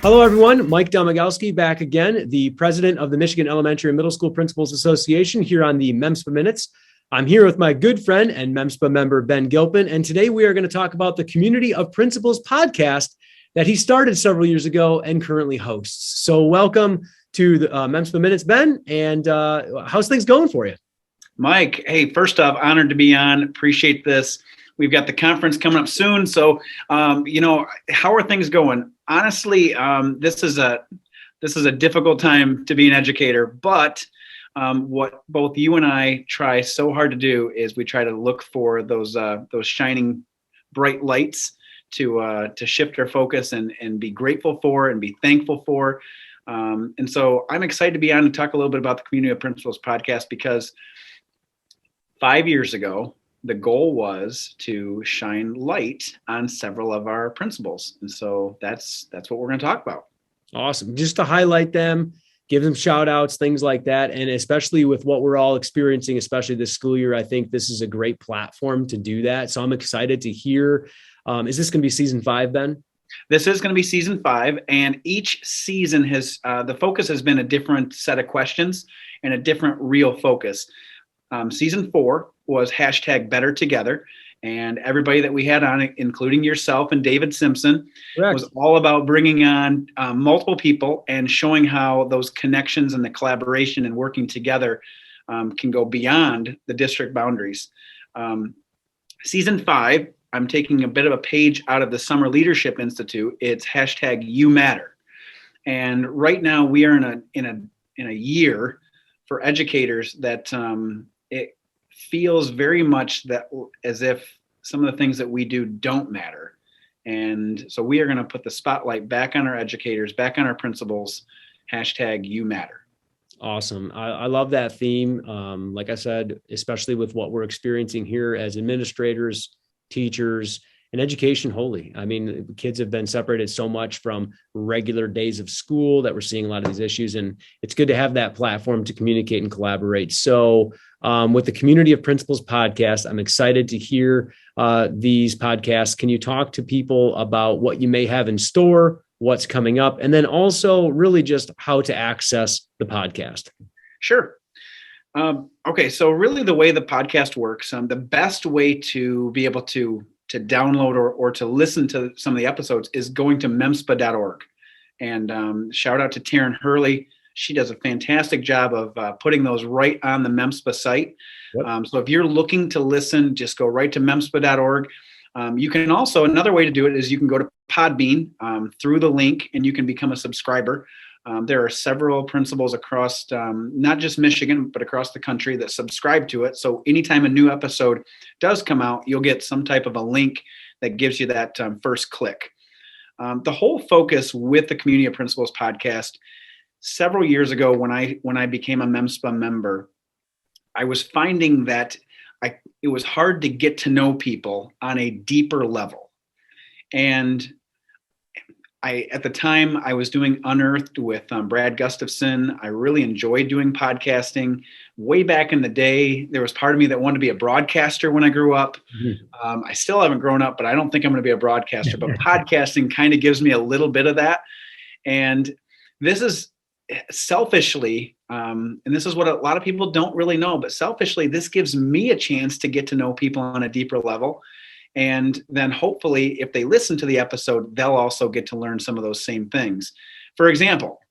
Hello, everyone. Mike Domagalski back again, the president of the Michigan Elementary and Middle School Principals Association here on the MEMSPA Minutes. I'm here with my good friend and MEMSPA member, Ben Gilpin, and today we are going to talk about the Community of Principals podcast that he started several years ago and currently hosts. So welcome to the MEMSPA Minutes, Ben, and how's things going for you? Mike, hey, first off, honored to be on. Appreciate this. We've got the conference coming up soon. So, how are things going? Honestly, this is a difficult time to be an educator, but what both you and I try so hard to do is we try to look for those shining bright lights to shift our focus and be grateful for and be thankful for. And so I'm excited to be on and talk a little bit about the Community of Principals podcast because 5 years ago, the goal was to shine light on several of our principals. And so that's what we're going to talk about. Awesome. Just to highlight them, give them shout outs, things like that. And especially with what we're all experiencing, especially this school year, I think this is a great platform to do that. So I'm excited to hear. Is this going to be season 5, Ben? This is going to be season 5, and each season has the focus has been a different set of questions and a different real focus. Season 4 was #BetterTogether, and everybody that we had on it, including yourself and David Simpson, Correct. was all about bringing on multiple people and showing how those connections and the collaboration and working together can go beyond the district boundaries. Season 5, I'm taking a bit of a page out of the Summer Leadership Institute. It's #YouMatter, and right now we are in a year for educators that it feels very much that as if some of the things that we do don't matter. And so we are going to put the spotlight back on our educators, back on our principals, #YouMatter. Awesome. I love that theme. Like I said, especially with what we're experiencing here as administrators, teachers, and education wholly. I mean, kids have been separated so much from regular days of school that we're seeing a lot of these issues, and it's good to have that platform to communicate and collaborate. So with the Community of Principals podcast, I'm excited to hear these podcasts. Can you talk to people about what you may have in store, what's coming up, and then also really just how to access the podcast? Sure. Okay, so really the way the podcast works, the best way to be able to download or to listen to some of the episodes is going to memspa.org. And shout out to Taryn Hurley. She does a fantastic job of putting those right on the MEMSPA site. Yep. So if you're looking to listen, just go right to memspa.org. You can also, another way to do it is you can go to Podbean through the link and you can become a subscriber. There are several principals across not just Michigan, but across the country that subscribe to it. So anytime a new episode does come out, you'll get some type of a link that gives you that first click. The whole focus with the Community of Principals podcast, several years ago when I became a MEMSPA member, I was finding that it was hard to get to know people on a deeper level. And at the time, I was doing Unearthed with Brad Gustafson. I really enjoyed doing podcasting. Way back in the day, there was part of me that wanted to be a broadcaster when I grew up. Mm-hmm. I still haven't grown up, but I don't think I'm going to be a broadcaster. But podcasting kind of gives me a little bit of that. And this is selfishly, and this is what a lot of people don't really know, but selfishly, this gives me a chance to get to know people on a deeper level. And then hopefully, if they listen to the episode, they'll also get to learn some of those same things. For example,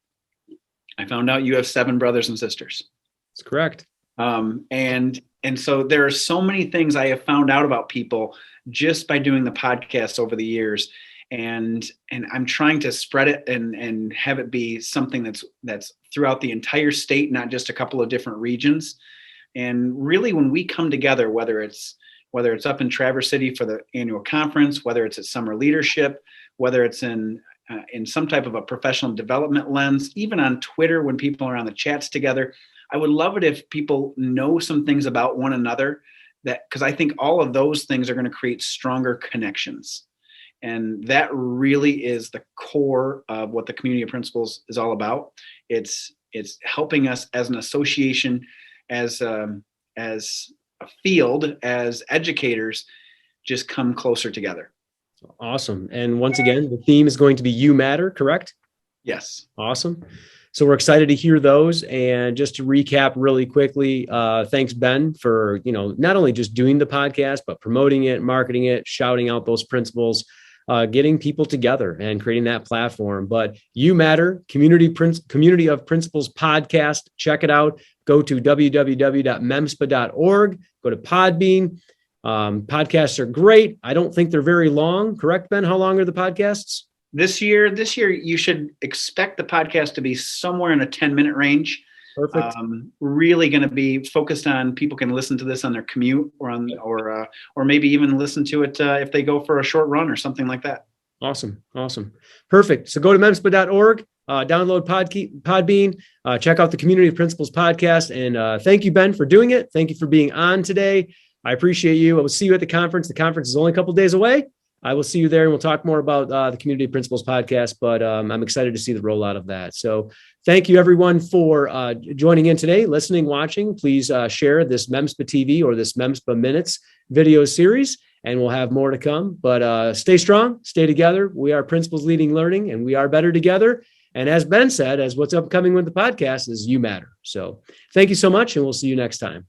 I found out you have 7 brothers and sisters. That's correct. And so there are so many things I have found out about people just by doing the podcast over the years. And I'm trying to spread it and have it be something that's throughout the entire state, not just a couple of different regions. And really, when we come together, whether it's up in Traverse City for the annual conference, whether it's at Summer Leadership, whether it's in some type of a professional development lens, even on Twitter when people are on the chats together, I would love it if people know some things about one another, because I think all of those things are going to create stronger connections. And that really is the core of what the Community of Principals is all about. It's helping us as an association, as a field, as educators, just come closer together. Awesome. And once again, the theme is going to be You Matter, correct? Yes. Awesome. So we're excited to hear those. And just to recap really quickly, thanks, Ben, for, not only just doing the podcast, but promoting it, marketing it, shouting out those principles, getting people together and creating that platform. But You Matter, Community of Principles podcast. Check it out. Go to www.memspa.org. Go to Podbean. Podcasts are great. I don't think they're very long. Correct, Ben? How long are the podcasts? This year, you should expect the podcast to be somewhere in a 10-minute range. Perfect. Really going to be focused on people can listen to this on their commute or maybe even listen to it if they go for a short run or something like that. Awesome. Perfect. So go to memspa.org, download Podbean, check out the Community of Principles podcast. And thank you, Ben, for doing it. Thank you for being on today. I appreciate you. I will see you at the conference. The conference is only a couple of days away. I will see you there, and we'll talk more about the Community Principles podcast, but I'm excited to see the rollout of that. So thank you, everyone, for joining in today, listening, watching. Please share this MEMSPA TV or this MEMSPA Minutes video series, and we'll have more to come. But stay strong, stay together. We are Principles Leading Learning, and we are better together. And as Ben said, as what's upcoming with the podcast is You Matter. So thank you so much, and we'll see you next time.